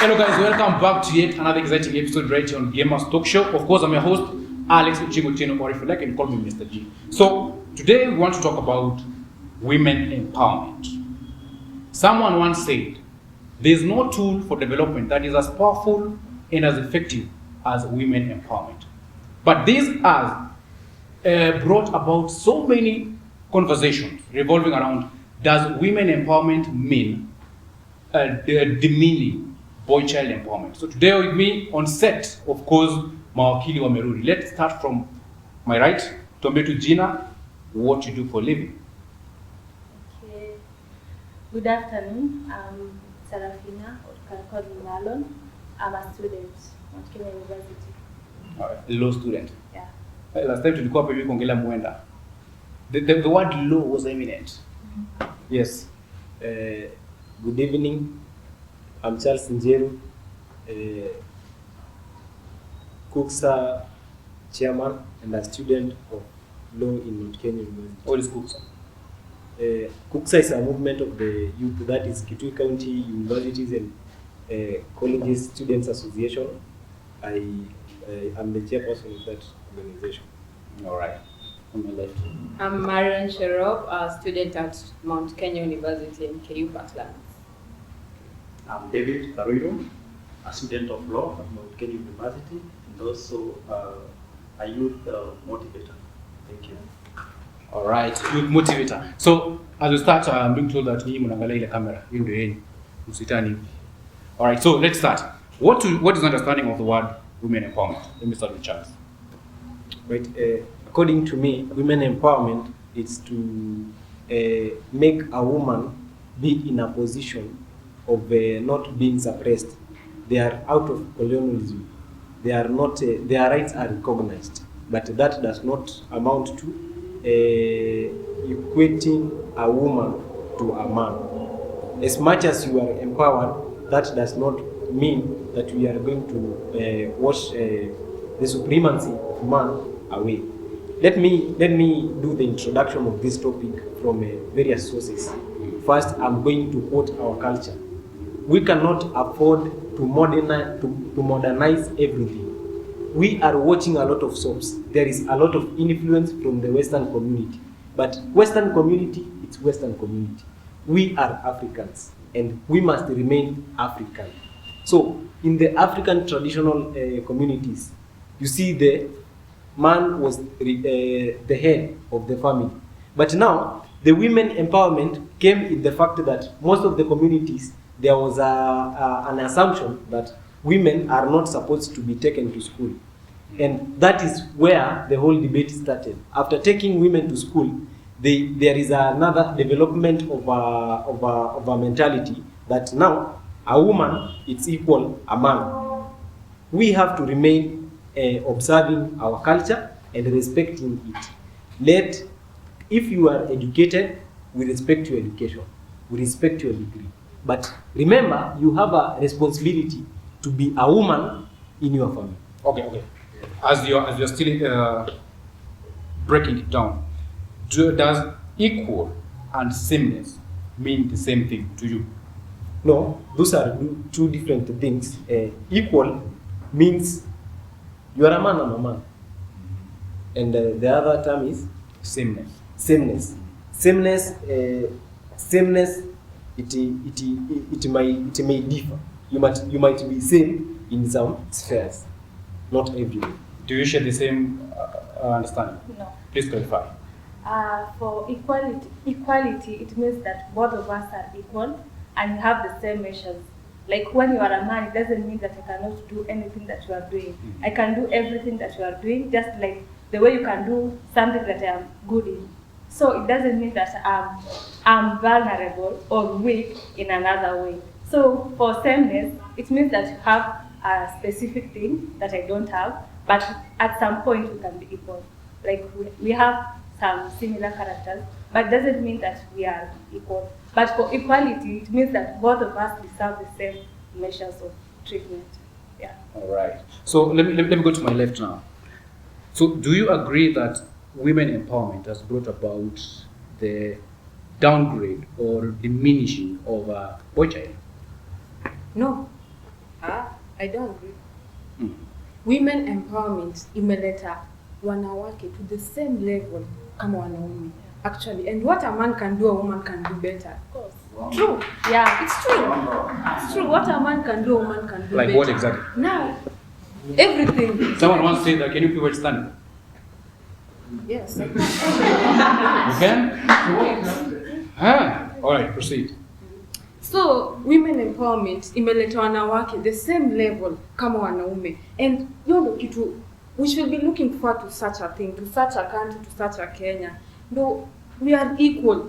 Hello guys, welcome back to yet another exciting episode right here on Gamers Talk Show. Of course, I'm your host, Alex Otieno, or if you like, you can call me Mr. G. So, today we want to talk about women empowerment. Someone once said, there is no tool for development that is as powerful and as effective as women empowerment. But this has brought about so many conversations revolving around, does women empowerment mean demeaning Boychild empowerment? So today with me on set, of course, mawakili wa Meruri. Let's start from my right. Tuambie tu jina, what you do for a living. Okay. Good afternoon. I'm Sarafina Marlon. I'm a student at Kenya University. Law student. Yeah. Last time tulikuwa hapa hivi kuongelea muenda. The word law was eminent. Yes. Good evening. I'm Charles Njeru, KUCSA chairman and a student of law in Kenya University. What is KUCSA? KUCSA is a movement of the youth, that is Kitui County Universities and Colleges Students Association. I am the chairperson of that organization. All right. On my left. I'm Marion Sherop, a student at Mount Kenya University in KU Parklands. I'm David Karuiro, a student of law at Mount Kenya University and also a youth motivator. Thank you. All right, youth motivator. So as we start, I'm being told that you mnaangalia ile camera. Hiyo ndio yenu. Msitani. All right, so let's start. What is the understanding of the word women empowerment? Let me start with Charles. Right. According to me, women empowerment is to make a woman be in a position of not being suppressed. They are out of colonialism. They are not. Their rights are recognized, but that does not amount to equating a woman to a man. As much as you are empowered, that does not mean that we are going to wash the supremacy of man away. Let me do the introduction of this topic from various sources. First, I'm going to quote our culture. We cannot afford to modernize everything. We are watching a lot of soaps. There is a lot of influence from the Western community. But Western community, it's Western community. We are Africans and we must remain African. So in the African traditional communities, you see the man was the head of the family. But now the women empowerment came in the fact that most of the communities, there was an assumption that women are not supposed to be taken to school. And that is where the whole debate started. After taking women to school, there is another development of a mentality that now a woman is equal a man. We have to remain observing our culture and respecting it. If you are educated, we respect your education. We respect your degree. But remember, you have a responsibility to be a woman in your family. Okay. As you're still breaking it down, does equal and sameness mean the same thing to you? No, those are two different things. Equal means you are a man, I'm a man. And the other term is Sameness. Sameness. It may differ. You might be same in some spheres, not everywhere. Do you share the same understanding? No. Please clarify. For equality, it means that both of us are equal and you have the same measures. Like when you are a man, it doesn't mean that I cannot do anything that you are doing. I can do everything that you are doing, just like the way you can do something that I am good in. So it doesn't mean that I'm vulnerable or weak in another way. So for sameness, it means that you have a specific thing that I don't have, but at some point we can be equal. Like we have some similar characters, but it doesn't mean that we are equal. But for equality, it means that both of us deserve the same measures of treatment. Yeah. All right. So let me go to my left now. So do you agree that women empowerment has brought about the downgrade or diminishing of Boychild? No, I don't agree. Mm. Women empowerment imeleta wanawake to the same level kama wanaume. Actually, and what a man can do, a woman can do better. Of course. True. Yeah. It's true. It's true. What a man can do, a woman can do Like better. what exactly? Now, everything. Someone once said that, can you pivot stand? Yes. You can? All right, proceed. So, women empowerment imeleta wanawake the same level kama wanaume. And hiyo ndo kitu we should be looking forward to such a thing, to such a country, to such a Kenya. No, we are equal.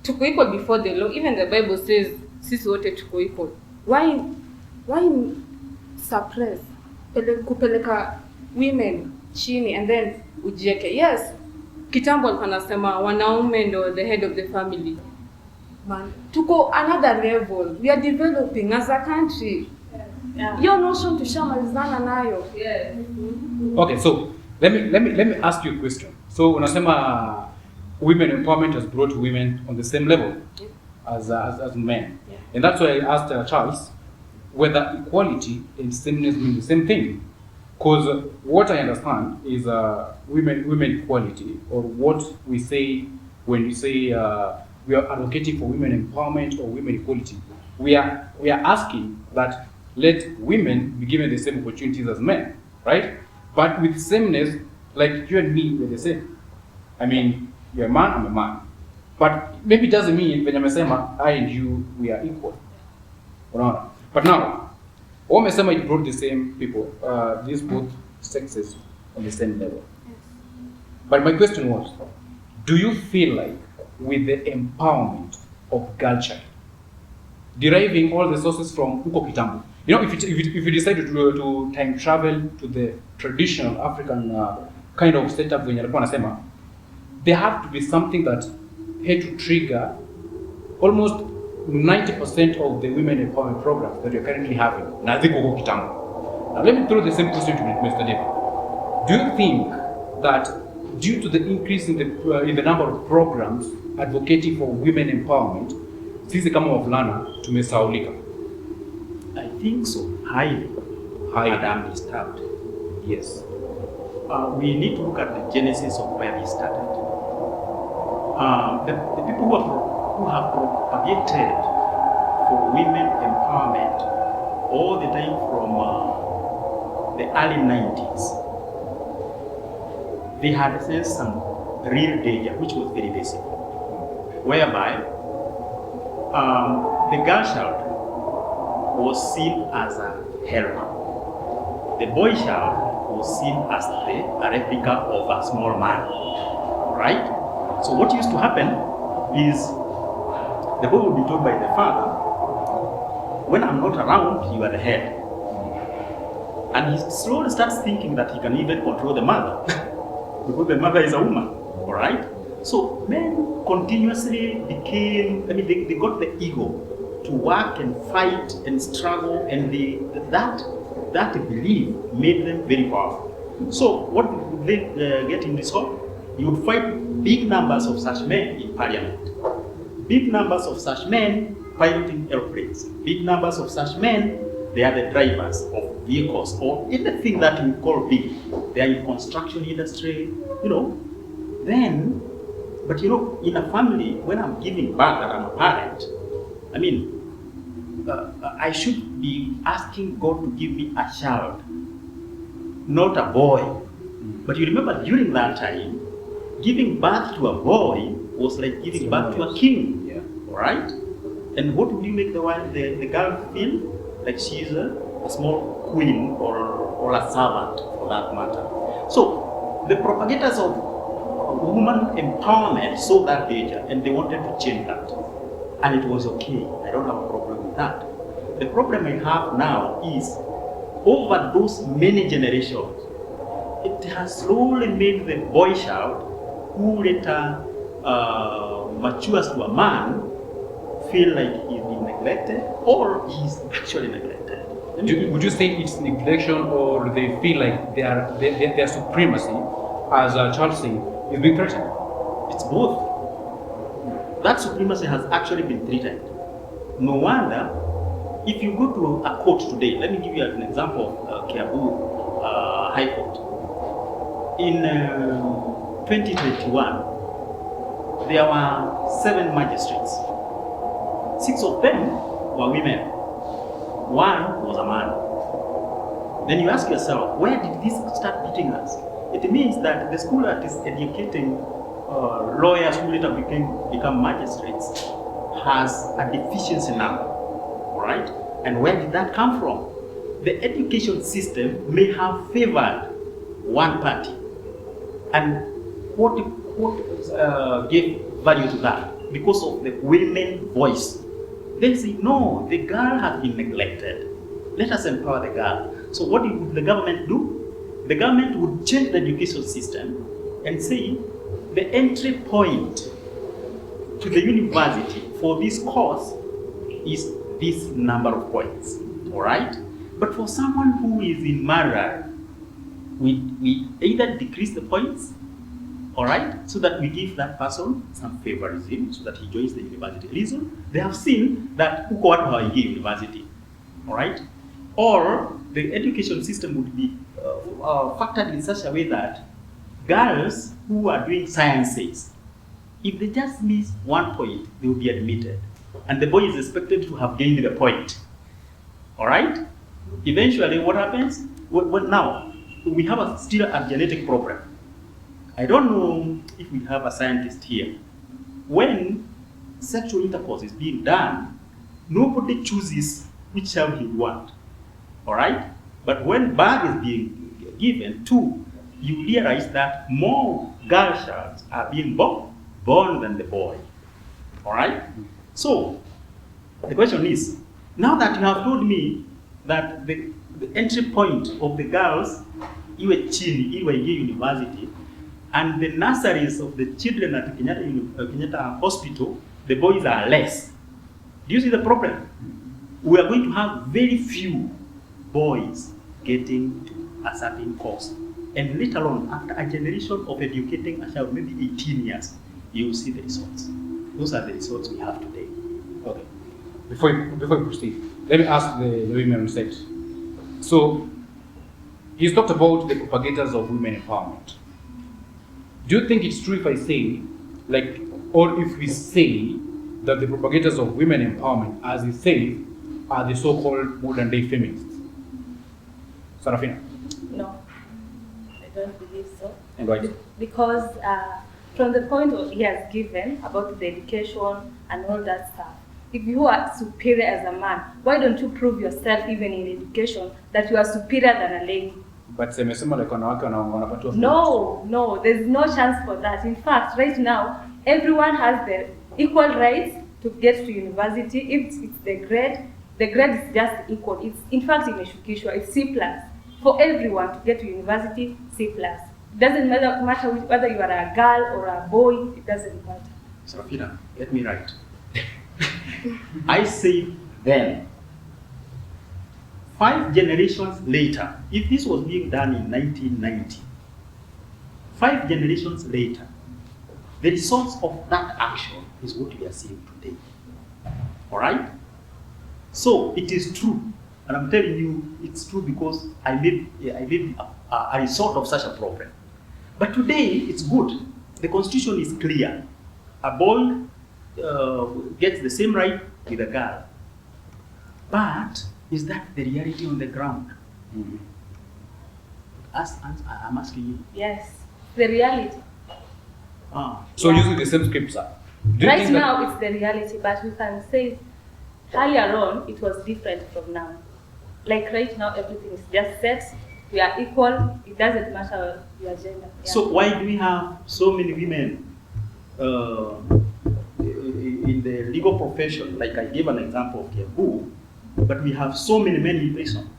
Tuko equal before the law. Even the Bible says sisi wote tuko equal. Why suppress? Kupeleka women chini and then ujieke. Yes, kitambo alikuwa anasema wanaume ndo the head of the family. Man, tuko another level. We are developing as a country. Yeah. Your notion tushamalizana nayo. Yes. Okay, so let me ask you a question. So unasema women empowerment has brought women on the same level as men. Yeah. And that's why I asked Charles whether equality and sameness mean the same thing. Because what I understand is women equality, or what we say when we say we are advocating for women empowerment or women equality. We are asking that let women be given the same opportunities as men, right? But with sameness, like you and me, we're the same. I mean, you're a man, I'm a man. But maybe it doesn't mean when I'm I and you, we are equal. Unaona? But now, wamesema it brought the same people, these both sexes on the same level. Yes. But my question was, do you feel like with the empowerment of girl child, deriving all the sources from huko kitambo, you know, if you decide to time travel to the traditional African kind of setup when alikuwa anasema, there have to be something that had to trigger almost 90% of the women empowerment programs that you're currently having. Na ziko huko kitambo. Now let me throw the same question to Mr. David. Do you think that due to the increase in the number of programs advocating for women empowerment, sisi kama wavulana tumesahaulika? I think so, highly. And I'm disturbed. Yes. We need to look at the genesis of where we started. The people who have propagated for women empowerment all the time from the early 90s, they had faced some real danger, which was very basic, whereby the girl child was seen as a helper. The boy child was seen as a replica of a small man, right? So what used to happen is the boy would be told by the father, when I'm not around, you are the head. And he slowly starts thinking that he can even control the mother, because the mother is a woman, all right? So men continuously became, they got the ego to work and fight and struggle, and that belief made them very powerful. So what would they get in this hall? You would find big numbers of such men in parliament. Big numbers of such men piloting airplanes. Big numbers of such men, they are the drivers of vehicles or anything that we call big. They are in construction industry, you know. Then, but you know, in a family, when I'm giving birth and I'm a parent, I should be asking God to give me a child, not a boy. But you remember during that time, giving birth to a boy was like giving birth to a king, right? And what would you make the girl feel? Like she's a small queen or a servant for that matter. So the propagators of woman empowerment saw that danger and they wanted to change that. And it was okay. I don't have a problem with that. The problem I have now is over those many generations, it has slowly made the boy child who later matures to a man feel like he's been neglected or he's actually neglected. Would you say it's neglection, or they feel like their supremacy, as Charles saying, is being threatened? It's both. That supremacy has actually been threatened. No wonder if you go to a court today, let me give you an example of Kiambu High Court. In 2021, there were 7 magistrates. 6 of them were women. 1 was a man. Then you ask yourself, where did this start beating us? It means that the school that is educating lawyers who later become magistrates has a deficiency number, right? And where did that come from? The education system may have favored one party. And what gave value to that? Because of the women voice. They say, no, the girl has been neglected. Let us empower the girl. So what would the government do? The government would change the education system and say the entry point to the university for this course is this number of points, all right? But for someone who is in marriage, we either decrease the points, all right, so that we give that person some favoritism so that he joins the university. Reason, they have seen that uko watu hawaingi university, all right? Or the education system would be factored in such a way that girls who are doing sciences, if they just miss 1 point, they will be admitted. And the boy is expected to have gained the point. All right? Eventually, what happens? Well, now, we have still a genetic problem. I don't know if we have a scientist here. When sexual intercourse is being done, nobody chooses which child he wants. All right? But when birth is being given to, you realize that more girl childs are being born than the boy. All right? So, the question is, now that you have told me that the entry point of the girls, Iwe Chini, Iwe University, and the nurseries of the children at Kenyatta Hospital, the boys are less. Do you see the problem? We are going to have very few boys getting to a certain course. And later on, after a generation of educating a child, maybe 18 years, you will see the results. Those are the results we have today. Okay. Before we proceed, let me ask the women on stage. So, he's talked about the propagators of women empowerment. Do you think it's true if I say, like, or if we say that the propagators of women empowerment, as he says, are the so-called modern day feminists? Sarafina? No, I don't believe so. And why? Because from the point he has given about the education and all that stuff, if you are superior as a man, why don't you prove yourself even in education that you are superior than a lady? But semesema like wanapatiwa. No, there's no chance for that. In fact, right now, everyone has the equal rights to get to university. If it's the grade is just equal. It's in fact in education, it's C+. For everyone to get to university, C+. It doesn't matter whether you are a girl or a boy, it doesn't matter. Sarafina, get me right. I say then, 5 generations later, if this was being done in 1990, 5 generations later, the results of that action is what we are seeing today. All right? So it is true, and I'm telling you it's true because I live a result of such a problem. But today it's good. The constitution is clear. A boy gets the same right with a girl. But is that the reality on the ground? Mm-hmm. I'm asking you. Yes, the reality. So using the same scripts, Right now it's the reality, but we can say earlier on it was different from now. Like right now everything is just set, we are equal, it doesn't matter your gender. Yeah. So why do we have so many women in the legal profession? Like I gave an example of Kiambu, but we have so many men in prison.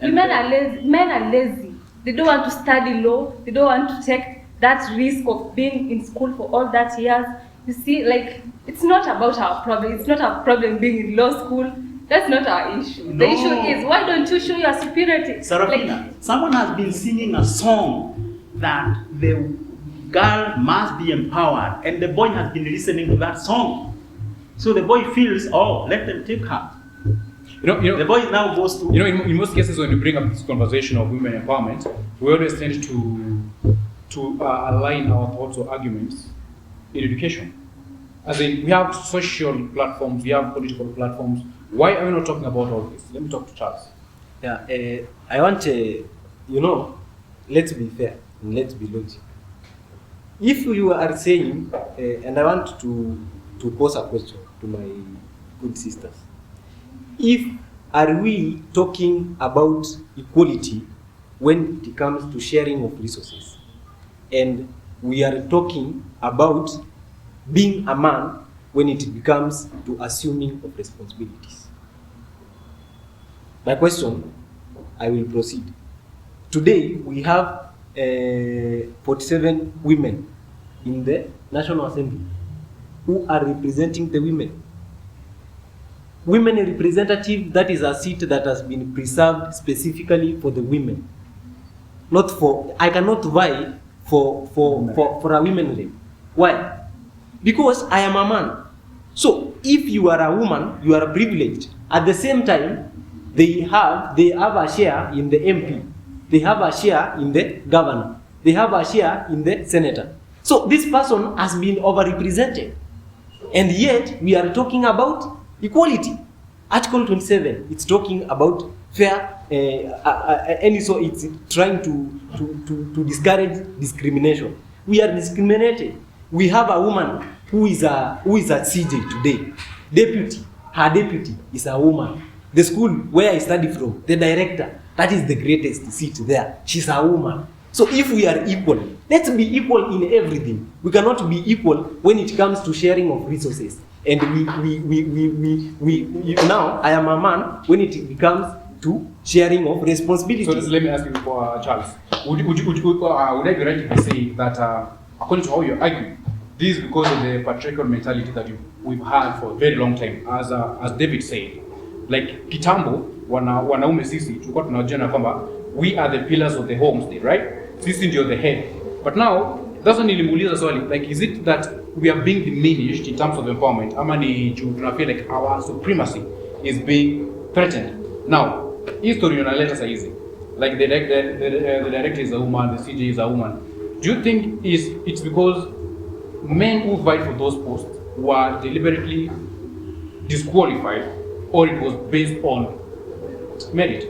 Men are lazy. They don't want to study law. They don't want to take that risk of being in school for all that years. You see, like, it's not about our problem. It's not our problem being in law school. That's not our issue. No. The issue is, why don't you show your superiority? Sarafina, someone has been singing a song that the girl must be empowered, and the boy has been listening to that song. So the boy feels, oh, let them take her. The boy now goes to. In most cases, when you bring up this conversation of women empowerment, we always tend to align our thoughts or arguments in education. As in, we have social platforms, we have political platforms. Why are we not talking about all this? Let me talk to Charles. Yeah, I want to, let's be fair and let's be logical. If you are saying, and I want to pose a question to my good sisters. Are we talking about equality when it comes to sharing of resources? And we are talking about being a man when it comes to assuming of responsibilities. My question, I will proceed. Today, we have 47 women in the National Assembly who are representing the women. Women representative, that is a seat that has been preserved specifically for the women. Not for, I cannot vie for a women rep. Why? Because I am a man. So if you are a woman, you are privileged. At the same time, they have a share in the MP. They have a share in the governor. They have a share in the senator. So this person has been overrepresented. And yet, we are talking about equality. Article 27, it's talking about fair, and so it's trying to discourage discrimination. We are discriminated. We have a woman who is a CJ today. Her deputy is a woman. The school where I study from, the director, that is the greatest seat there. She's a woman. So if we are equal, let's be equal in everything. We cannot be equal when it comes to sharing of resources. And we now, I am a man when it comes to sharing of responsibilities. So let me ask you, Charles, would I be right to say that according to how you argue, this is because of the patriarchal mentality that we've had for a very long time, as David said, like kitambo, wanaume sisi tulikuwa tunajiona kwamba we are the pillars of the homestead, right? Sisi ndio the head. But now, that's when nilimuuliza swali, like, is it that we are being diminished in terms of empowerment? Ama ni tunafeel like our supremacy is being threatened. Now, history unaleta saizi, like the director is a woman, the CJ is a woman. Do you think it's because men who fight for those posts were deliberately disqualified, or it was based on merit?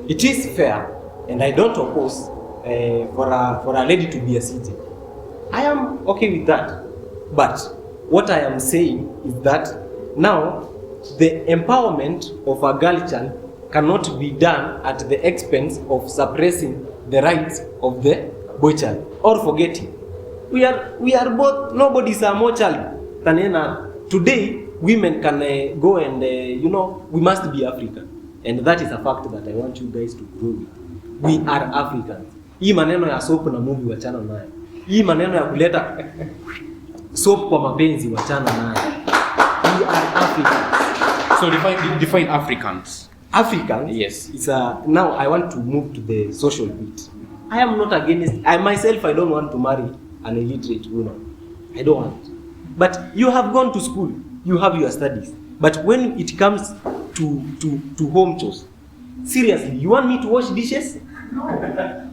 It is fair, and I don't oppose for a lady to be a CJ. I am okay with that. But what I am saying is that now the empowerment of a girl child cannot be done at the expense of suppressing the rights of the boy child or forgetting. We are both, nobody is a more child than another. Today, women can go and, we must be African. And that is a fact that I want you guys to grow with. We are Africans. Hii maneno ya soap na movie wachana nayo. Hii maneno ya kuleta soap kwa mapenzi wachana nayo. We are Africans. So define Africans. Africans? Yes. It's now I want to move to the social bit. I am not against, I myself, I don't want to marry an illiterate woman. I don't want. But you have gone to school. You have your studies. But when it comes to home chores, seriously, you want me to wash dishes? No.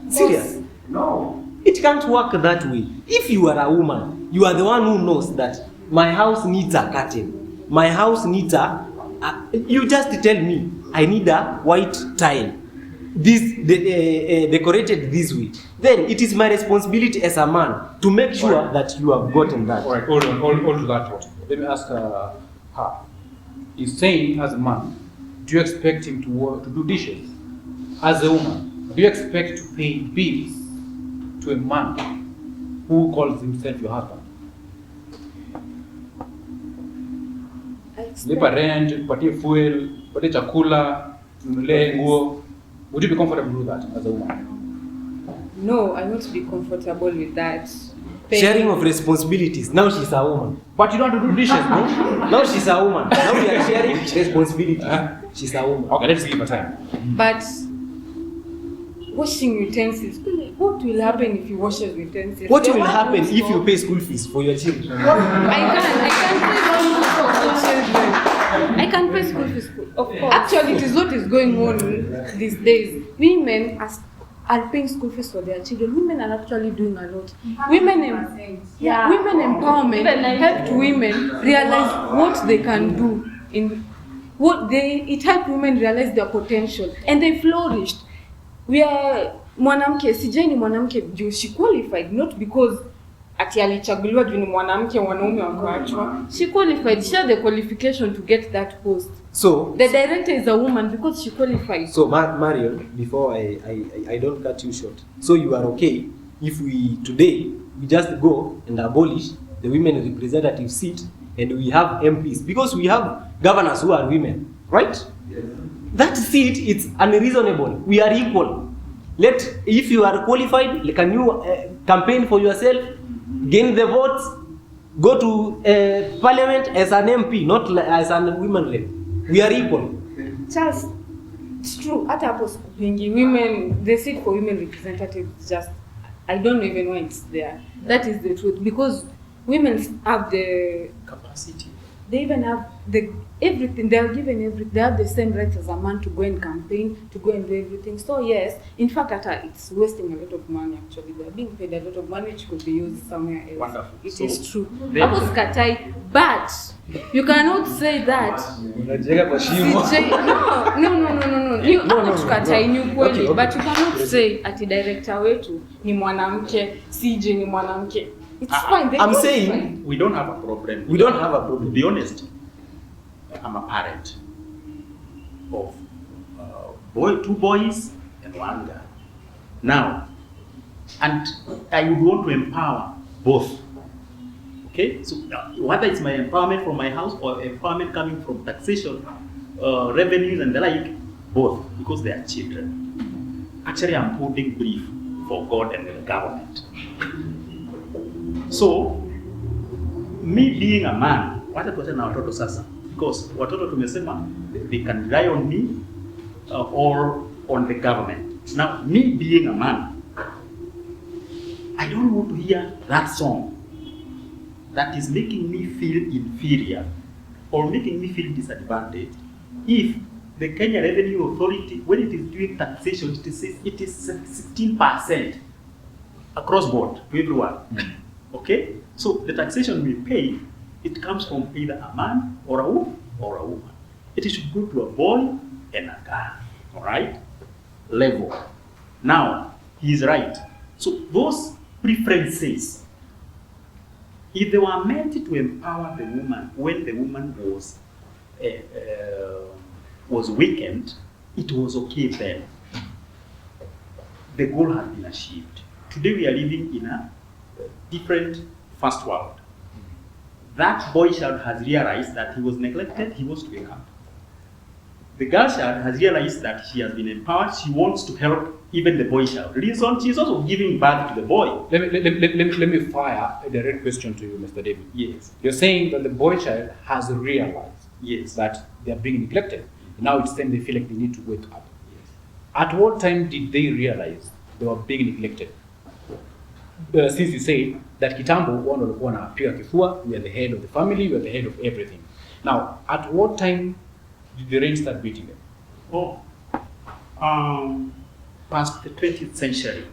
Serious? No. It can't work that way. If you are a woman, you are the one who knows that my house needs a curtain. My house needs you just tell me, I need a white tile. Decorated this way. Then it is my responsibility as a man to make sure that you have gotten that. All right, hold to that one. Let me ask her. He's saying, as a man, do you expect him to work, to do dishes? As a woman, do you expect to pay bills to a man who calls himself your husband? Lipa rent, patie fuel, patie chakula, nunulie nguo. Would you be comfortable with that as a woman? No, I won't be comfortable with that. Sharing of responsibilities. Now she's a woman. But you don't have to do dishes, no? Now she's a woman. Now we are sharing responsibilities. She's a woman. Okay, let's give her time. But washing utensils, what will happen if you wash your utensils? What will happen if you pay school fees for your children? I can't pay school fees for children. I I can pay school fees. Of course. Actually, it is what is going on these days. Women are paying school fees for their children. Women are actually doing a lot. Women empowerment helped women realize what they can do it helped women realize their potential and they flourished. We are mwanamke, CJ ni mwanamke juu she qualified, not because ati alichaguliwa juu ni mwanamke wanaume wakaachwa. She qualified, she had the qualification to get that post. So the director is a woman because she qualified. So Marion, before I don't cut you short. So you are okay if we today we just go and abolish the women representative seat and we have MPs because we have governors who are women, right? Yes. That seat is unreasonable. We are equal. If you are qualified, can you campaign for yourself, gain the votes, go to parliament as an MP, not as a women rep. We are equal. Just, it's true. At women, the seat for women representatives just, I don't even know it's there. That is the truth because women have the capacity. They even have everything. They are given everything. They have the same rights as a man to go and campaign, to go and do everything. So yes, in fact, it's wasting a lot of money. Actually, they are being paid a lot of money which could be used somewhere else. Wonderful. It is true. But you cannot say that. No. But you cannot say ati director wetu ni mwanamke, CJ ni mwanamke. It's fine. I'm saying we don't have a problem. We don't have a problem. To be honest, I'm a parent of two boys and one girl. Now, and I would want to empower both. Okay, so whether it's my empowerment from my house or empowerment coming from taxation, revenues and the like, both, because they are children. Actually, I'm putting brief for God and the government. So, me being a man, wacha tuache na watoto sasa, because watoto tumesema they can rely on me or on the government. Now, me being a man, I don't want to hear that song that is making me feel inferior or making me feel disadvantaged. If the Kenya Revenue Authority, when it is doing taxation, it is 16% across board to everyone. Okay, so the taxation we pay, it comes from either a man or a woman. It should go to a boy and a girl, all right? Level. Now, he's right. So those preferences, if they were meant to empower the woman when the woman was weakened, it was okay then. The goal has been achieved. Today we are living in a different first world. That Boychild has realized that he was neglected, he wants to wake up. The girl child has realized that she has been empowered, she wants to help even the Boychild. Reason, she's also giving birth to the boy. Let me fire a direct question to you, Mr. David. Yes. You're saying that the Boychild has realized that they are being neglected. Now it's time they feel like they need to wake up. Yes. At what time did they realize they were being neglected? Since you say that kitambo walikuwa wanapiga kifua, we are the head of the family, we are the head of everything. Now, at what time did the rain start beating them? Past the 20th century.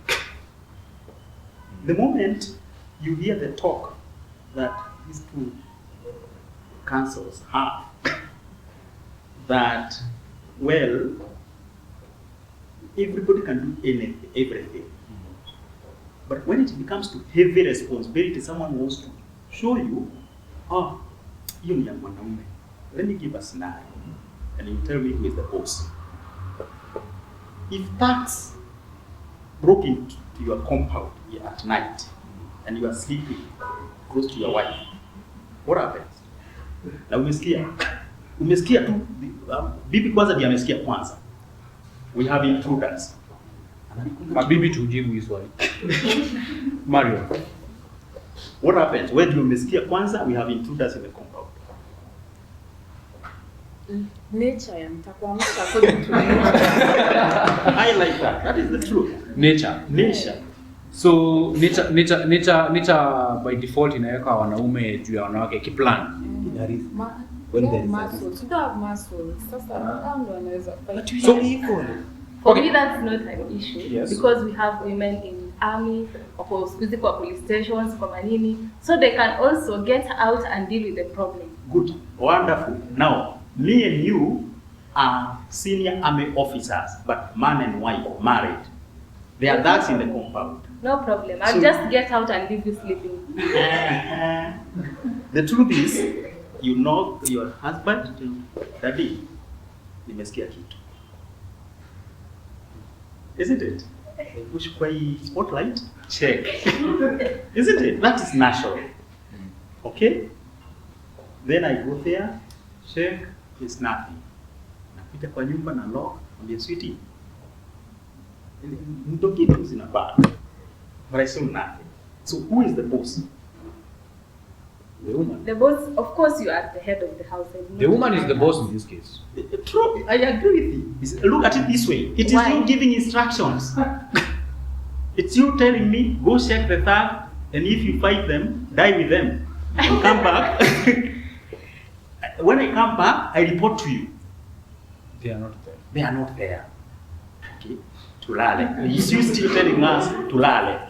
The moment you hear the talk that these two councils have, that, well, everybody can do everything. But when it becomes to heavy responsibility, someone wants to show you, you ni mwanaume. Let me give a scenario, and you tell me who is the boss. If tax broke into your compound at night, and you are sleeping close to your wife, what happens? Na umesikia tu, bibi kwanza ndiye amesikia kwanza. We have intruders. Mabibi tujibu hii swali. Mario. What happens? When you umesikia kwanza, we have intruders in the compound. Nature, mtakuamsha according to nature. I like that. That is the truth. Nature. So nature by default inaweka wanaume juu ya wanawake kiplan. when You there have is muscles. You don't have muscles. Sasa, hao ndo wanaweza fight. you So- are equal. For Okay. me, that's not an issue Yes. because we have women in army, or physical police stations, kwa manini, so they can also get out and deal with the problem. Good, wonderful. Now, me and you are senior army officers, but man and wife married. There are thugs in the compound. No problem. I'll So- just get out and leave you sleeping. The truth is, you know your husband, Daddy, nimesikia kitu. Isn't it? Push kwa hii spotlight, check. Isn't it? That is natural. Okay? Then I go there, check, it's nothing. Napita kwa nyumba na lock, mwambie sweetie. Ndo kitu zinabaki. But I saw nothing. So who is the boss? The woman. The boss, of course, you are the head of the house. and The not woman is the boss man. in this case. True, I agree with you. Look at it this way. It is Why? you giving instructions. It's you telling me, go check the thug, and if you fight them, die with them. And come back. When I come back, I report to you. They are not there. They are not there. Okay? Tulale. You still telling us tulale.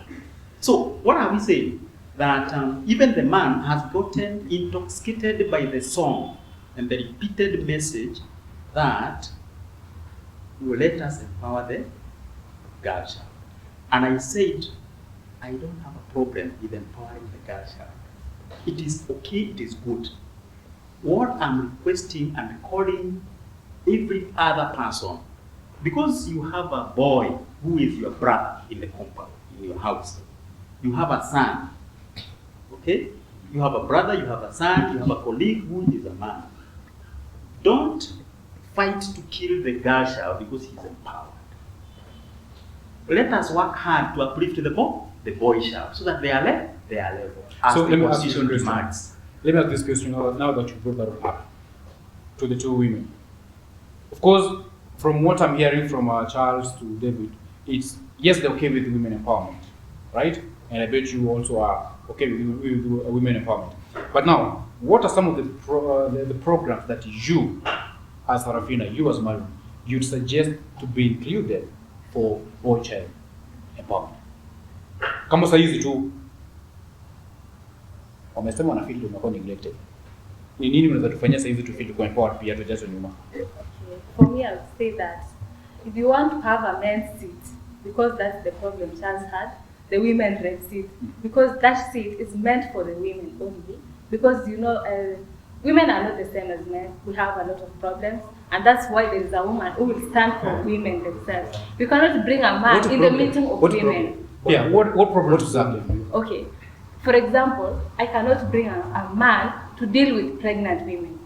So, what are we saying? That even the man has gotten intoxicated by the song and the repeated message that will let us empower the girl child. And I said, I don't have a problem with empowering the girl child. It is okay, it is good. What I'm requesting and calling every other person, because you have a boy who is your brother in the compound, in your house, you have a son, okay? You have a brother, you have a son, you have a colleague who is a man. Don't fight to kill the girl child because he's empowered. Let us work hard to uplift the boy child so that they are level. As So the let me ask you Constitution something. demands. Let me ask this question now that you brought that up to the two women. Of course, from what I'm hearing from Charles to David, it's yes, they're okay with women empowerment, right? And I bet you also are okay with women empowerment. But now, what are some of the programs that you, as Sarafina, you as Maru, you'd suggest to be included for Boychild empowerment? Kama saa hizi tu wamesema wana feel tunakuwa neglected. Ni nini unaweza tufanyia saa hizi tu feel tuko empowered pia tujazo nyuma? Okay. For me, I would say that if you want to have a men's seat, because that's the problem Charles had, the women red seat, because that seat is meant for the women only. Because you know, women are not the same as men. We have a lot of problems, and that's why there is a woman who will stand for women themselves. You cannot bring a man What in problem? the meeting of What women. problem? Yeah, what problem exactly? Okay. For example, I cannot bring a man to deal with pregnant women.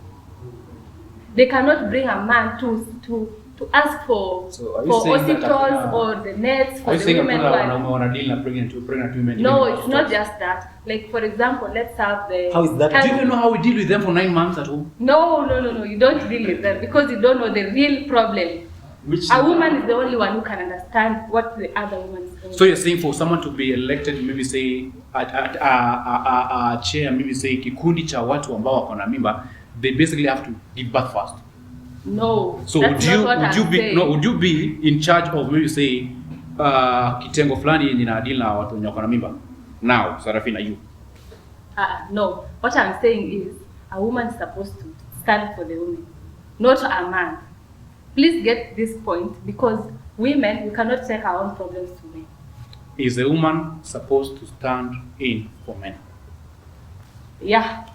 They cannot bring a man to ask for So are you saying that hospitals or the nets Are for you the saying women who wanaume are... wana deal na pregnant women? No, even it's not just that. Like for example, let's have the... How is that? Do you even know how we deal with them for 9 months at home? No, you don't deal with them because you don't know the real problem. A woman is the only one who can understand what the other woman is going So you're saying for someone to be elected, maybe say a chair, maybe say kikundi cha watu ambao wako na mimba, they basically have to give birth first. No, So that's not what I'm saying. would you be in charge of maybe say kitengo fulani yenye na deal na watu wenye wako na mimba? Now, Sarafina, you. No, what I'm saying is a woman is supposed to stand for the women, not a man. Please get this point because women, we cannot take our own problems to men. Is a woman supposed to stand in for men? Yeah.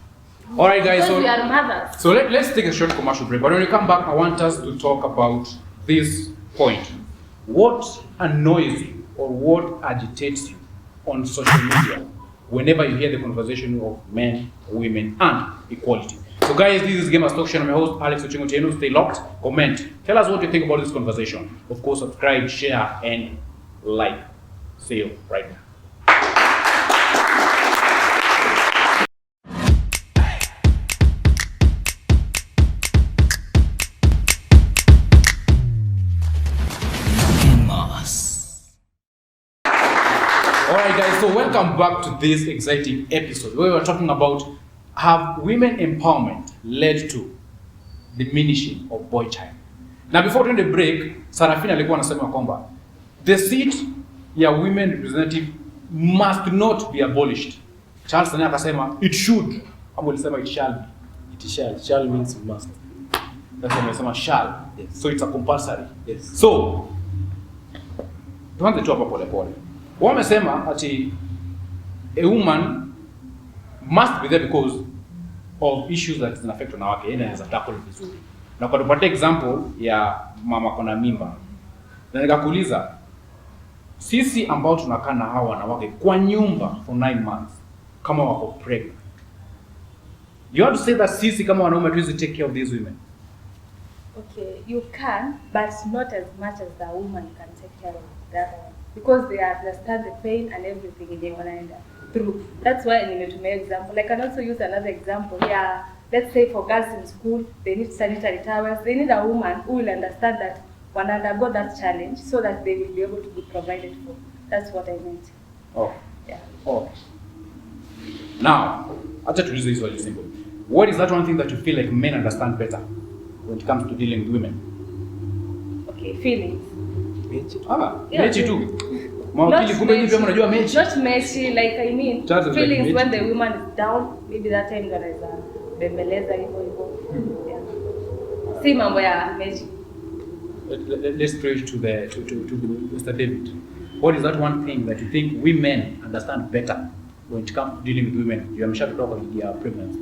All right, guys. Because we are mothers. So let's take a short commercial break. But when we come back, I want us to talk about this point. What annoys you or what agitates you on social media whenever you hear the conversation of men, women, and equality? So guys, this is Gamers Talk Show. I'm your host, Otieno. Stay locked, comment. Tell us what you think about this conversation. Of course, subscribe, share, and like. See you right now. Alright guys, so welcome back to this exciting episode where we're talking about have women empowerment led to diminishing of boy child? Now before tuende break, Sarafina alikuwa anasema kwamba the seat ya women representative must not be abolished. Charles naye akasema it should. Hapo alisema it shall be. It shall. Shall means must. That's when anasema shall. Yes. So it's a compulsory. Yes. So tuanze tu hapa pole pole. Wamesema ati a woman must be there because of issues that zina affect wanawake, yeye anaweza tackle vizuri. Na kwa tupate example ya mama kona mimba. Na nikakuuliza sisi ambao tunakaa na hawa wanawake kwa nyumba for 9 months kama wako pregnant. You have to say that sisi kama wanaume tuwezi take care of these women. Okay, you can, but not as much as the woman can take care of the other one. Because they understand the pain and everything in wanaenda through. That's why nimetumia example. I can also use another example. Yeah, let's say for girls in school, they need sanitary towels. They need a woman who will understand that one undergo that challenge so that they will be able to be provided for. That's what I meant. Oh. Yeah. Oh. Now, acha tuulize hii swali simple. What is that one thing that you feel like men understand better when it comes to dealing with women? Okay, feelings. Mechi. Yeah, mechi tu. Not Mawakili kumbe hivi mnajua mechi. Not mechi, like I mean, Just like feelings mechi. when the woman is down, maybe that time wanaweza bembeleza hivyo hivyo. Yeah. Si mambo ya mechi. Let's pray to Mr. David. What is that one thing that you think we men understand better when it comes to dealing with women? You have talk about their pregnancy.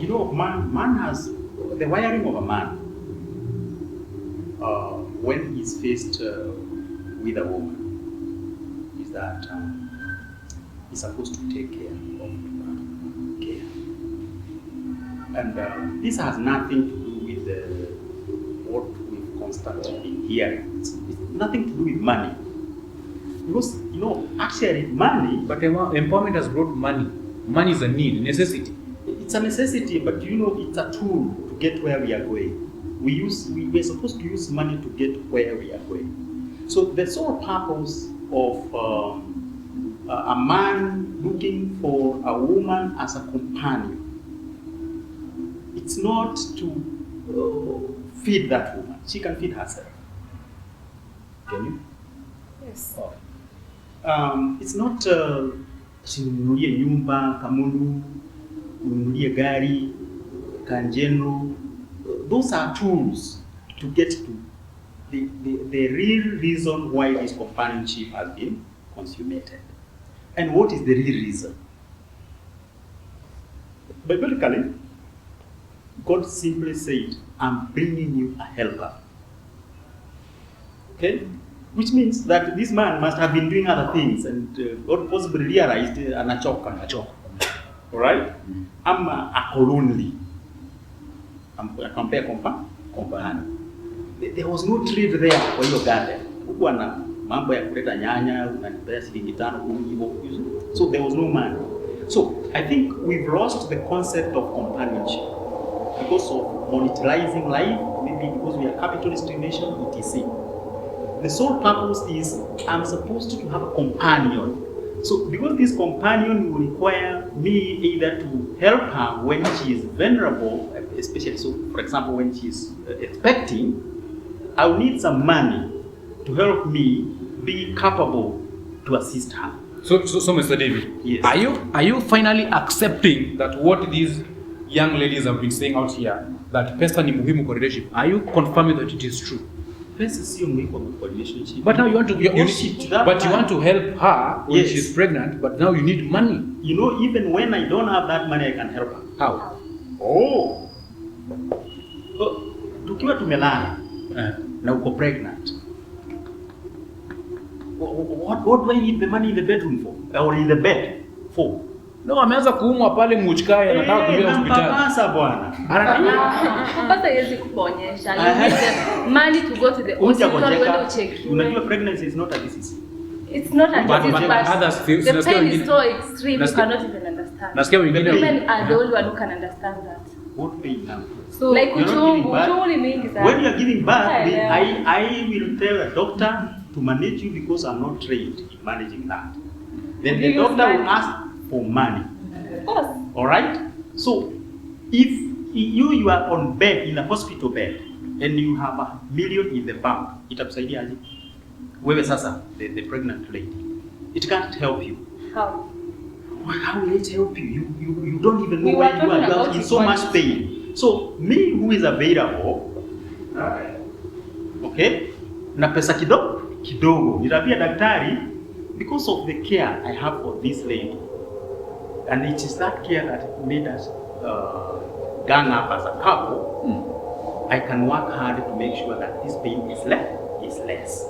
You know, man has the wiring of a man when he's faced with a woman is that he's supposed to take care of care. And this has nothing to do with what we've constantly been hearing. It's nothing to do with money. Because, you know, actually money... But empowerment has brought money. Money is a need, necessity. It's a necessity, but you know, it's a tool to get where we are going. We're supposed to use money to get where we are going. So the sole purpose of a man looking for a woman as a companion, it's not to feed that woman. She can feed herself. Can you? Yes. It's not sinunulie nyumba, kamulu, ununulie gari, kanjeno. Those are tools to get to the real reason why this companionship has been consummated. And what is the real reason? Biblically, God simply said, I'm bringing you a helper. Okay? Which means that this man must have been doing other things and God possibly realized anachoka. Alright? I'm a colonly. I compare companion. There was no trade there for your garden. Huku na mambo ya kuleta nyanya, unanipea shilingi 5 hivyo. So there was no money. So I think we've lost the concept of companionship because of monetizing life, maybe because we are capitalist nation, etc. The sole purpose is I'm supposed to have a companion. So because this companion will require me either to help her when she is vulnerable, especially so for example when she is expecting, I will need some money to help me be capable to assist her. So Mr. David, yes. Are you finally accepting that what these young ladies have been saying out here, that pesa ni muhimu kwa relationship? Are you confirming that it is true? Pesa sio muhimu kwa relationship. But now you want to help her when yes. she's pregnant, but now you need money. You know, even when I don't have that money, I can help her. How? Oh. Tukiwa tumelala na uko pregnant. What do I need the money in the bedroom for? Or in the bed for? No, ameanza kuumwa pale muchkae anataka kulia hospitali. Pasa bwana. Pasa yezi kuponyesha. You need the money to go to the hospital when you check. Unajua pregnancy is not a disease. It's not a disease, but others feel the pain is so extreme you cannot even understand. Nasikia wengine Women are the only one who can understand that. What pain now? So like uchungu mingi sana. When you are giving birth, I will tell a doctor to manage you because I'm not trained in managing that. then You the use doctor will money. ask for money. Of course. All right. So if you are on bed in a hospital bed and you have $1 million in the bank, itakusaidia aje? Wewe sasa, the pregnant lady, it can't help you. How? How will it help you? You don't even know We where were you are. talking You are about in so much equality. pain. So me who is available, okay, na pesa kidogo, nitapia daktari because of the care I have for this lady, and it is that care that made us gang up as a couple. I can work hard to make sure that this pain is less.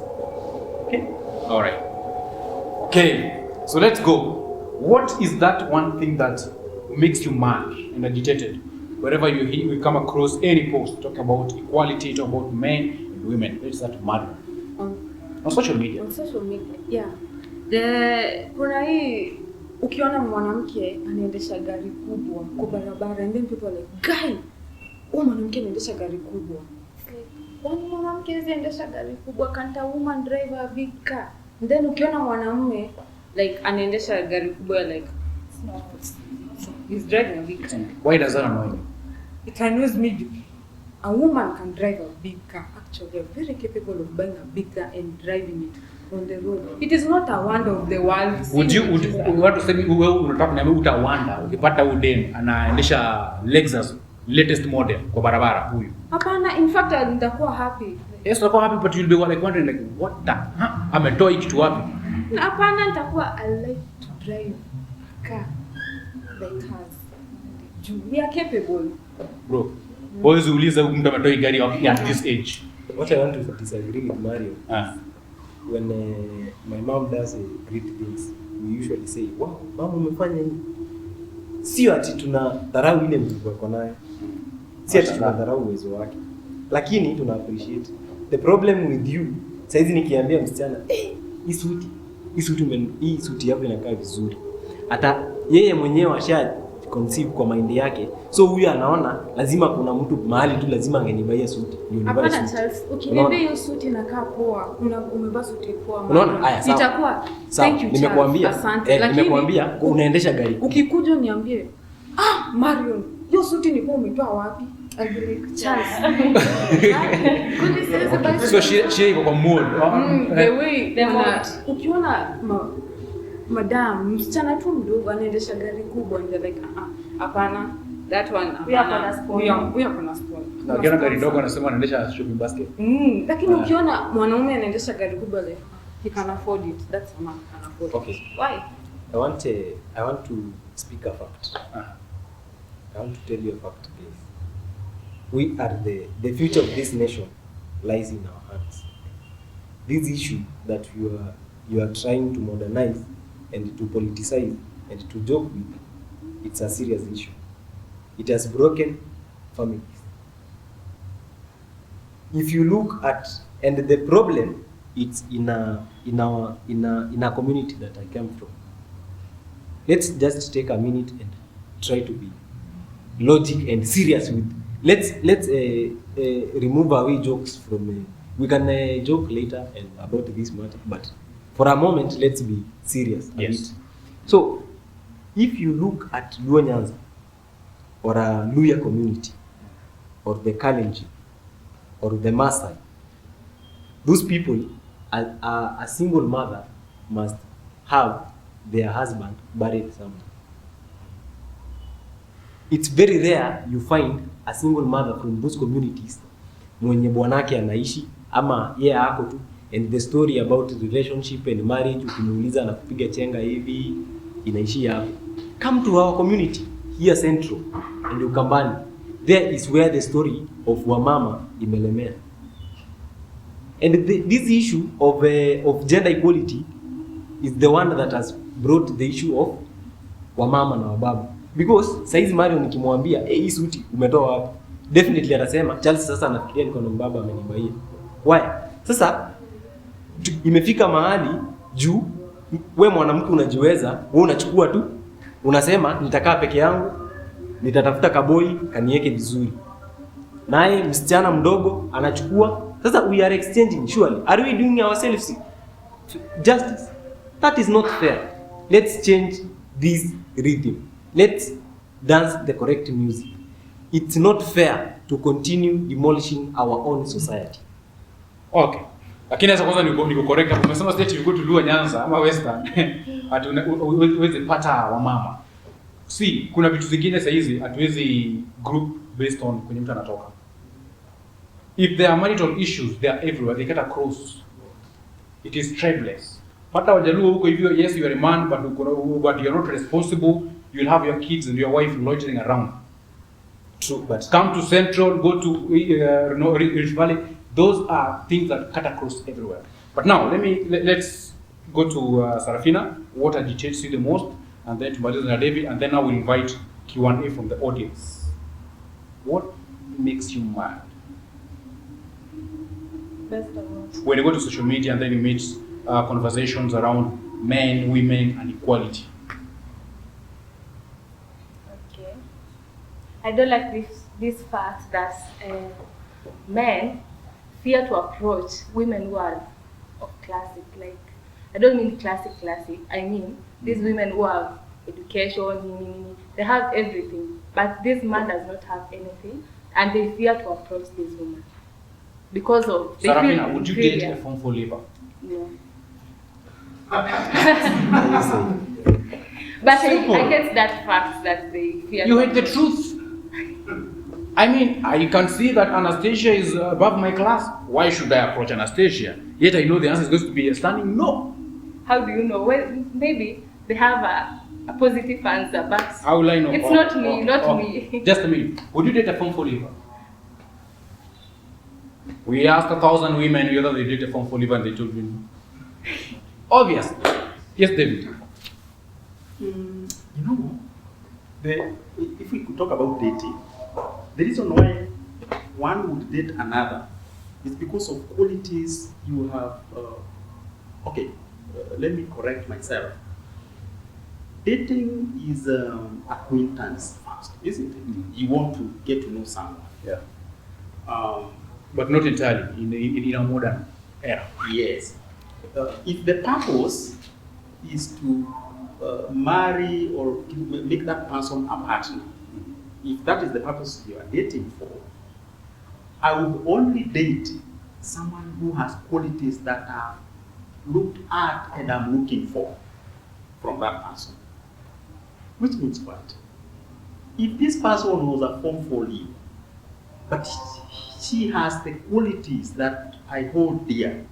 Okay. All right. Okay. So let's go. What is that one thing that makes you mad and agitated wherever you come across any post talk about equality, talk about men and women? What is that mad on social media? On social media, yeah. Kuna hii ukiona mwanamke anaendesha gari kubwa kwa barabara and then people are like, guy, mwanamke anaendesha gari kubwa. It's like, kwani mwanamke anaendesha gari kubwa? Can't a woman drive a big car? And then ukiona mwanamume like anaendesha gari kubwa, like he's driving a big car. Why does that annoy you? It annoys me deeply. A woman can drive a big car. Actually, they're very capable of buying a big car and driving it on the road. It is not a wonder of the world. Would you want to say wewe unataka na utawanda ukipata udem anaendesha Lexus latest model kwa barabara huyu? Hapana, in fact nitakuwa happy. Yes, utakuwa happy, but you'll be like wondering like what the ametoa hiki kitu wapi? Hapana, nitakuwa I like to drive car like cars. We are capable. Bro, always uliza mtu ametoa gari wapi at this age. What I want to disagree with Mario, when my mom does great things, we usually say, wow, mama umefanya nini? Sio ati tunadharau ile mtu wako nayo. Si ati tunadharau uwezo wake. Lakini tuna appreciate. The problem with you, saizi nikiambia msichana, hii suti yako inakaa vizuri. Hata yeye mwenyewe asha conceive kwa mind yake. So huyu anaona lazima kuna mtu mahali tu lazima angenibaia suti. Hapana Charles, ukiniambia hiyo suti inakaa poa, umevaa suti poa. Unaona? Haya, sawa. Itakuwa thank you Charles. Nimekuambia. Asante. Nimekuambia unaendesha gari. Ukikuja niambie, Marion, hiyo suti ni kwa umetoa wapi? I'll be like, Charles. So she iko kwa mood. The way ukiona madam msichana tu mdogo anaendesha gari kubwa and they're like hapana, that one we are gonna spoil. We are gonna spoil. Na ukiona gari dogo anasema anaendesha shopping basket. Lakini ukiona mwanaume anaendesha gari kubwa like he can afford it. That's a man can afford it. Okay. Why? I want to speak a fact. I want to tell you a fact, guys. We are the future of this nation lies in our hands. This issue that you are trying to modernize and to politicize and to joke with, it's a serious issue. It has broken families. If you look at, and the problem, it's in a community that I came from. Let's just take a minute and try to be logic and serious with. Let's remove away jokes from. We can joke later and about this matter, but for a moment, let's be serious. Yes. So, if you look at Luo Nyanza or a Luya community, or the Kalenjin, or the Maasai, those people, a single mother must have their husband buried somewhere. It's very rare you find a single mother from those communities mwenye bwanake anaishi ama yeye ako tu, and the story about relationship and marriage ukimuuliza na kupiga chenga hivi inaishi hapo. Come to our community here Central and Ukambani. There is where the story of wamama imelemea. And this issue of gender equality is the one that has brought the issue of wamama na wababa. Because saizi Mario nikimwambia hii suti umetoa wapi? Definitely atasema Charles sasa anafikiria niko na mbaba amenibaia. Why? Sasa imefika mahali juu we mwanamke unajiweza, wewe unachukua tu unasema nitakaa peke yangu, nitatafuta kaboi kaniweke vizuri. Naye msichana mdogo anachukua. Sasa we are exchanging surely. Are we doing ourselves justice? That is not fair. let's change this rhythm. Let's dance the correct music. It's not fair to continue demolishing our own society. Okay. Lakini sasa kwanza niko correct hapo. Umesema state you go to Luo Nyanza ama Western. Ati uweze pata wa mama. See, kuna vitu zingine sasa hizi hatuwezi group based on kwenye mtu anatoka. If there are marital issues, they are everywhere. They cut across. It is tribeless. Hata Wajaluo huko hivyo, yes you are a man but you are not responsible. You'll have your kids and your wife loitering around. True, but Come to Central, go to Rift Valley. Those are things that cut across everywhere. But now let's go to Sarafina. What agitates you the most, and then to Maliza and David, and then I will invite Q&A from the audience. What makes you mad? Best of all. When you go to social media and then you meet conversations around men, women, and equality. Okay. I don't like this fact that men fear to approach women who are of classic. Like, I don't mean classic. I mean these women who have education, they have everything, but this man does not have anything, and they fear to approach this woman because of. Sarafina, would you date a form for labor? No. But I get that fact that they fear. You hate the truth. I mean, I can see that Anastasia is above my class. Why should I approach Anastasia? Yet I know the answer is going to be a standing no. How do you know? Well, maybe they have a positive answer, but How will I know? it's not me, not me. Just a minute. Would you date a form for labor? We asked 1,000 women whether they date a form for labor and they told me no. Obvious. Yes, David. You know, if we could talk about dating, the reason why one would date another is because of qualities you have. Let me correct myself. Dating is acquaintance first, isn't it? Mm. You want to get to know someone. Yeah. But not entirely in a modern era. Yes. If the purpose is to marry or to make that person a partner, if that is the purpose you are dating for, I would only date someone who has qualities that are looked at and I'm looking for from that person. Which means what? If this person was a form for you, but she has the qualities that I hold dear,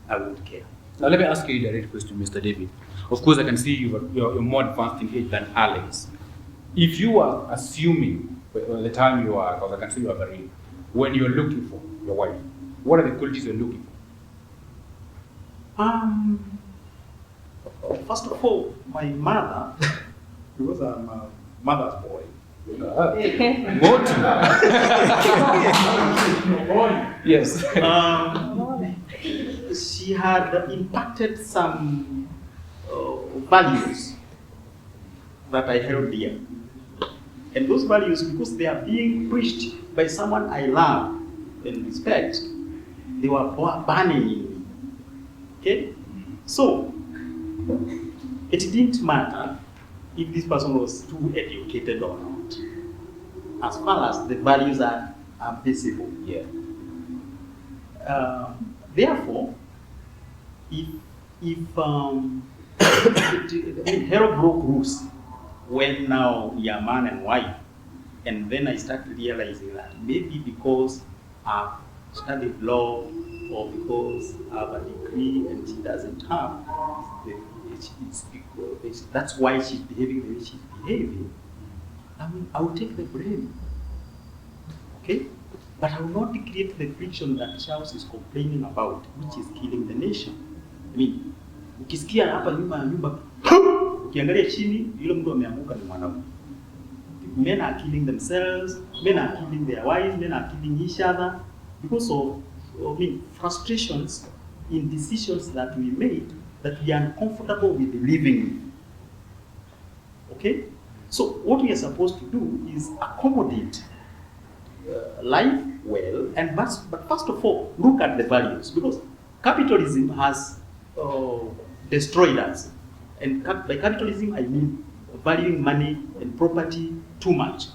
I would care. Now let me ask you a direct question, Mr. David. Of course, I can see you're more advanced in age than Alex. If you are assuming, by the time you are, because I can see you are married, when you're looking for your wife, what are the qualities you're looking for? First of all, my mother, because I'm a mother's boy. Yes. She had impacted some values that I held dear. And those values, because they are being preached by someone I love and respect, they were burning in me. Okay? So, it didn't matter if this person was too educated or not, as far as the values are visible. Yeah. Therefore, if hell broke loose when now we are man and wife, and then I started realizing that maybe because I've studied law or because I have a degree and she doesn't have, that's why she's behaving the way she's behaving. I mean, I will take the blame. Okay? But I will not create the friction that Charles is complaining about, which is killing the nation. I mean, ukisikia hapa nyuma ya nyumba, ukiangalia chini, yule mtu ameanguka ni mwanaume. Men are killing themselves, men are killing their wives, men are killing each other because of frustrations in decisions that we made that we are uncomfortable with living with. Okay? So what we are supposed to do is accommodate life well, but first of all, look at the values, because capitalism has destroyed us. And by capitalism, I mean valuing money and property too much.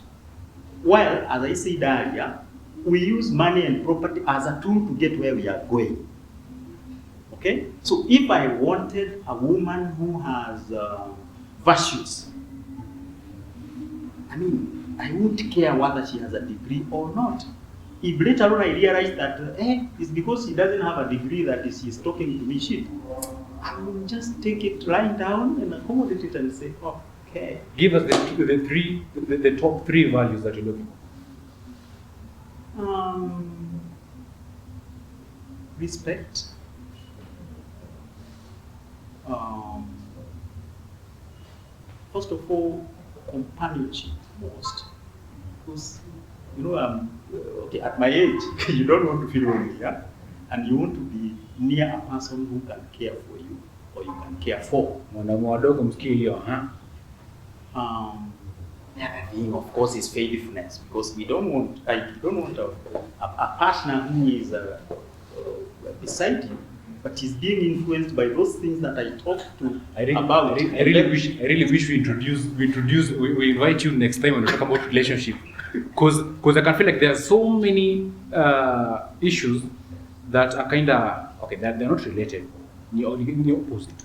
While, as I said earlier, we use money and property as a tool to get where we are going. Okay? So if I wanted a woman who has virtues, I mean, I wouldn't care whether she has a degree or not. If later on I realize that, it's because she doesn't have a degree that she's talking to me shit, I will just take it lying down and accommodate it and say, oh, okay. Give us the top 3 values that you're looking for. Respect. First of all, companionship most. Because, you know, okay, at my age, you don't want to feel lonely, yeah? And you want to be near a person who can care for you or you can care for. Another thing, of course, is faithfulness, because we don't want, I don't want a partner who is beside you, but is being influenced by those things that I talked to about. I really wish we invite you next time when we talk about relationship, because I can feel like there are so many issues that are kind of okay, that they're not related, in the opposite.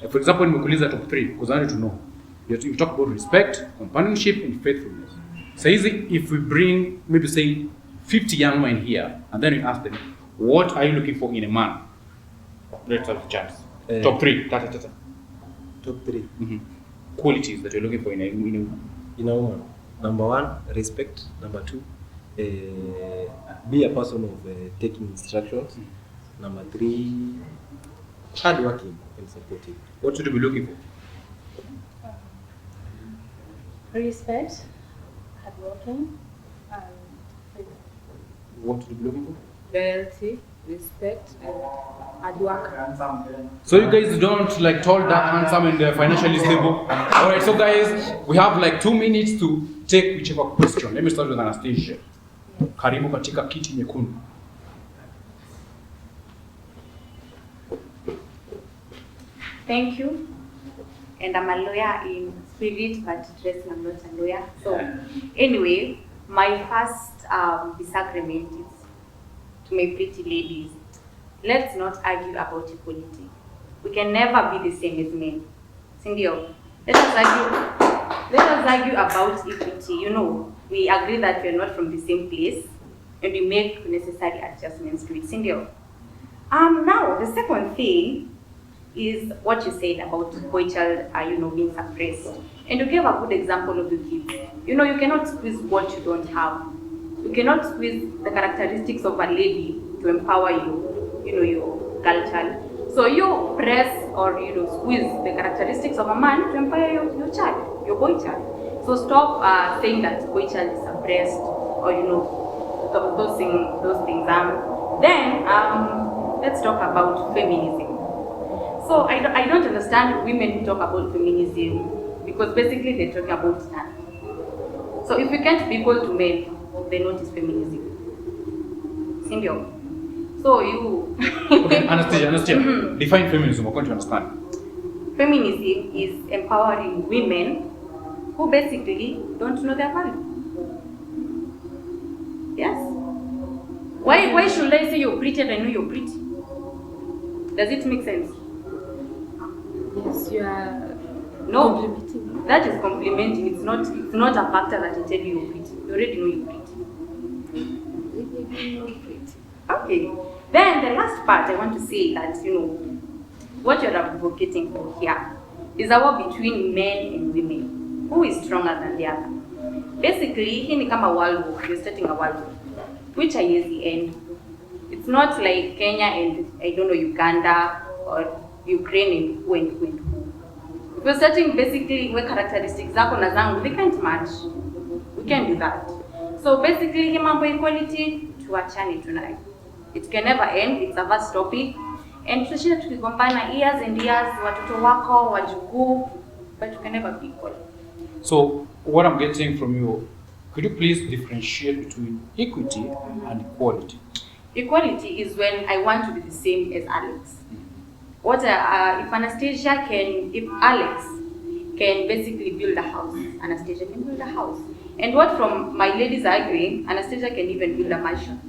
For example, in Mukuliza top 3, because I need to know. You talk about respect, companionship, and faithfulness. So easy if we bring maybe say 50 young men here, and then we ask them, what are you looking for in a man? Let's have a chance. Top 3. Top 3. Mm-hmm. Qualities that you're looking for in a woman. Number 1, respect. Number 2, be a person of taking instructions. Mm-hmm. Number 3, hardworking and supportive. What should you be looking for? Respect, hardworking, and faith. What should you be looking for? Loyalty, respect, and hard work. So you guys don't like tall, dark, handsome, and financially stable. All right, so guys, we have like 2 minutes to take whichever question. Let me start with Anastasia. Karibu katika kiti nyekundu. Thank you. And I'm a lawyer in spirit, but dressed I'm not a lawyer. So anyway, my first disagreement is to my pretty ladies. Let's not argue about equality. We can never be the same as men. Cindy, let us argue about equity. You know, we agree that we are not from the same place, and we make necessary adjustments to it. Cindy. Now the second thing is what you said about Boychild, being suppressed. And you gave a good example of the kids. You cannot squeeze what you don't have. You cannot squeeze the characteristics of a lady to empower your girl child. So you press or squeeze the characteristics of a man to empower your child, your boy child. So stop saying that Boychild is suppressed or those things. Then let's talk about feminism. So I don't understand women who talk about feminism, because basically they're talking about that. So if we can't be equal to men, then what is feminism? Cindy. So you... Okay, Anastasia. Define feminism, according to understand. Feminism is empowering women who basically don't know their value. Yes? Why should I say you're pretty and I know you're pretty? Does it make sense? Yes, you are complimenting. That is complimenting. It's not a factor that I tell you you're pretty. You already know you're pretty. Okay. Then the last part I want to say that what you're advocating for here is a war between men and women. Who is stronger than the other? Basically, in a world war, you're starting a world war, which haiwezi end. It's not like Kenya and Uganda or Ukraine and who. We're starting basically where characteristics zako na zangu, they can't match. We can't do that. So basically, hii mambo equality tuachane tunayo. It can never end. It's a vast topic, and tutashinda tukigombana years and years, watoto wako wajukuu, but you can never be equal. So what I'm getting from you, could you please differentiate between equity and equality? Equality is when I want to be the same as Alex. if Anastasia if Alex can basically build a house, Anastasia can build a house. And what from my ladies are agreeing, Anastasia can even build a mansion.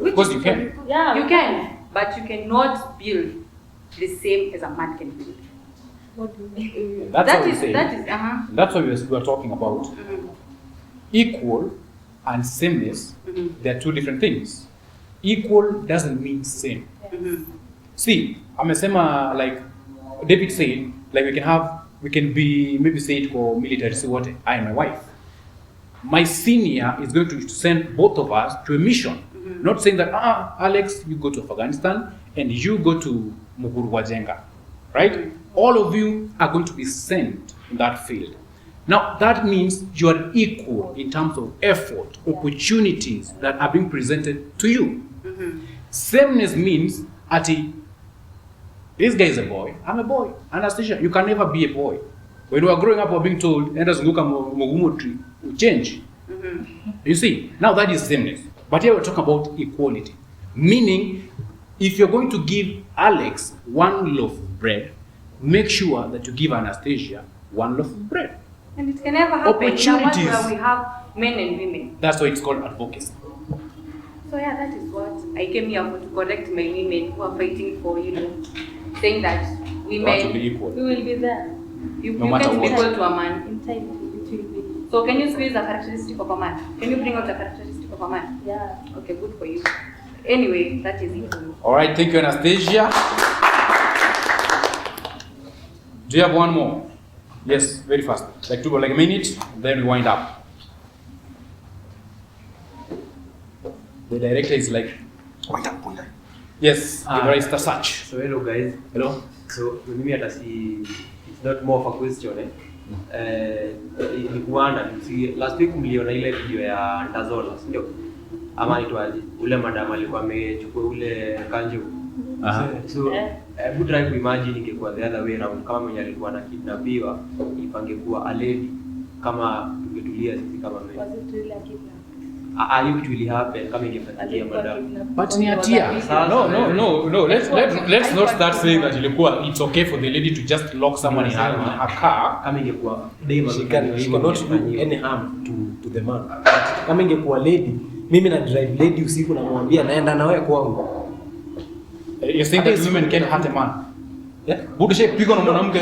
Of course you can. Yeah. You can, but you cannot build the same as a man can build. What do you mean? That's That what we is- say. that is, That's what we are talking about. Equal and sameness, they're two different things. Equal doesn't mean same. See, amesema like David said, like we can be maybe say it for military, say what I and my wife. My senior is going to send both of us to a mission. Not saying that Alex, you go to Afghanistan and you go to Mukuru Wajenga. Right? All of you are going to be sent in that field. Now that means you are equal in terms of effort, opportunities that are being presented to you. Sameness means this guy is a boy, I'm a boy. Anastasia, you can never be a boy. When we are growing up, we are being told, change. You see, now that is sameness. But here we're talking about equality. Meaning, if you're going to give Alex one loaf of bread, make sure that you give Anastasia one loaf of bread. And it can never happen in a world Opportunities. where we have men and women. That's why it's called advocacy. So yeah, that is what I came here for, to correct my women who are fighting for, saying that You want to be women, equal. We will be there. you No matter can't be what. equal to a man. In time, it will be. So can you squeeze a characteristic of a man? Can you bring out a characteristic of a man? Yeah. Okay, good for you. Anyway, that is it. All right, thank you, Anastasia. Do you have one more? Yes, very fast. Like a minute, then we wind up. The director is like, yes, give us the search. So hello guys. Hello. So mimi hata it's not more of a question ilikuanda last week mliona ile video ya Ndazola, ndio? Ama itwaje? Ule madam alikuwa amechukua ule kanju. So I would try to imagine ingekuwa the other way around, kama mwenye alikuwa anakidnapiwa ipangekuwa a lady, kama tungetulia sisi kama men. Was it really a kidnap? It will happen kama ingefanyia madam. But ni hatia. No. Let's not start saying that it's okay for the lady to just lock someone in her car. Kama ingekuwa dem She cannot do any harm to the man. Kama ingekuwa lady, mimi na drive lady usiku na mwambia naenda na wewe kwangu. You think that women can hurt a man? Yeah? Budishe pigo na mwanamke.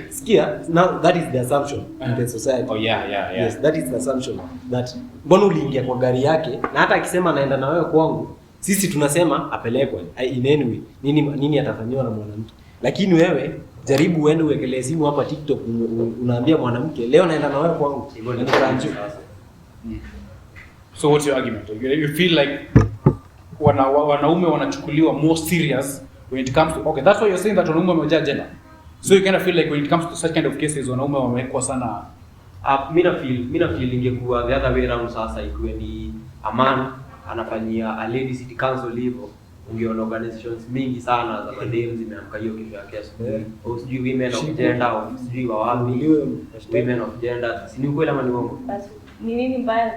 Sikia. Now that is the assumption in the society. Oh yeah. Yes, that is the assumption that mbona uliingia kwa gari yake na hata akisema naenda na wewe kwangu, sisi tunasema apelekwe. In anyway, nini atafanywa na mwanamke? Lakini wewe jaribu uende uwekelee simu hapa TikTok unaambia mwanamke leo naenda na wewe kwangu. So what's your argument? You feel like wanaume wanachukuliwa more serious when it comes to, okay, that's why you're saying that wanaume wamejaa jela. So you kind of feel like when it comes to such kind of cases wanaume wamekuwa sana. Mina feel ingekuwa the other way around. Sasa ikiwe ni a man anafanyia a lady city council hivyo, ungeona organizations mingi sana za madem zimeamka hiyo kesho yake asubuhi. Au sijui women of gender au sijui wa wapi, women of gender. Si ni kweli ama ni uongo? But nini mbaya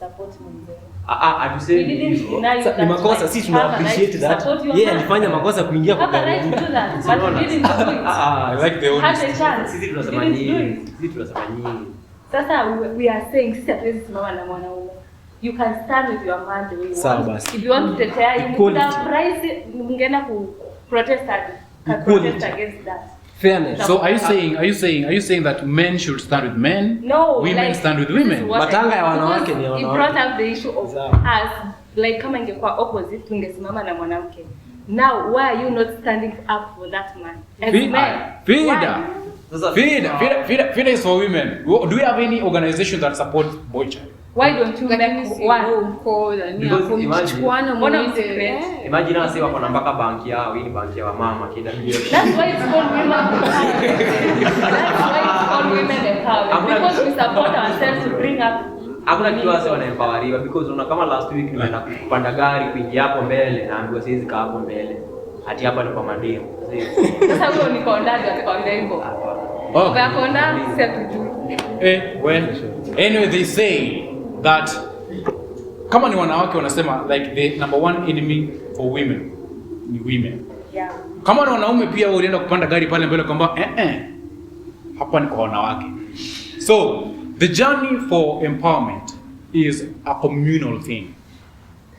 support mzee? Atuseme hivyo. Ni makosa, sisi tuna appreciate that. Yeye alifanya makosa kuingia kwa gari yangu. I like the honest. Sisi tunasema nyingi. Sasa we are saying sisi hatuwezi simama na mwanaume. You can stand with your man the way you Sawa want. basi. If you want to tetea, you Equality. price mungeenda ku protest against that. Fairness. So are you saying that men should stand with men? No, Women stand with this is women. what Matanga ya I- wanawake ni ya because wanawake. He brought up the issue of Sawa. us, like kama ingekuwa opposite tungesimama na mwanamke. Now why are you not standing up for that man? As men. Fida. Why? Fida is for women. Do we have any organization that supports Boychild? Why don't you make one? Because Mkichukuana Mbona mwende, msicreate? Imagine wasi wako na mpaka banki yao, hii ni banki ya wamama kida. That's why it's called women empowerment. That's why it's called women empowerment. Because we support ourselves to bring up. Hakuna kitu wasi wanaempoweriwa because unaona kama last week nimeenda kupanda gari kuingia hapo mbele na ambiwa siwezi kaa hapo mbele. Hati hapa ni kwa mademu. Sasa huyo ni kondaji atakwambia hivyo. Oh. Kwa kondaji sisi hatujui. Well, anyway, they say that kama ni wanawake wanasema like the number one enemy for women ni women. Yeah. Kama ni wanaume pia ulienda kupanda gari pale mbele kwamba hapa ni kwa wanawake. So the journey for empowerment is a communal thing.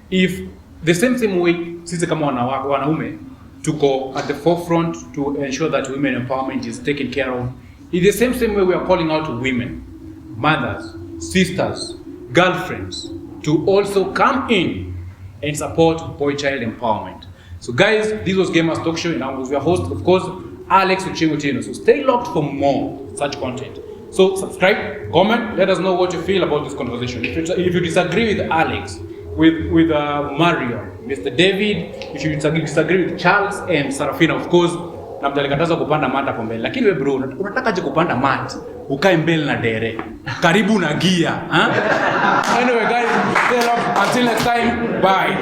If the same way sisi kama wanaume tuko at the forefront to ensure that women empowerment is taken care of, in the same way we are calling out to women, mothers, sisters, girlfriends to also come in and support Boychild empowerment. So guys, this was Gamers Talk Show, and I was your host, of course, Alex Otieno. So stay locked for more such content. So subscribe, comment, let us know what you feel about this conversation. If you disagree with Alex, with Mario, Mr. David, if you disagree with Charles and Sarafina, of course, na mtalikataza kupanda mat hapo mbele. Lakini wewe bro, unataka je kupanda mat? Ukae mbele na dere. Karibu na gia, Anyway guys, stay locked. Until next time, bye.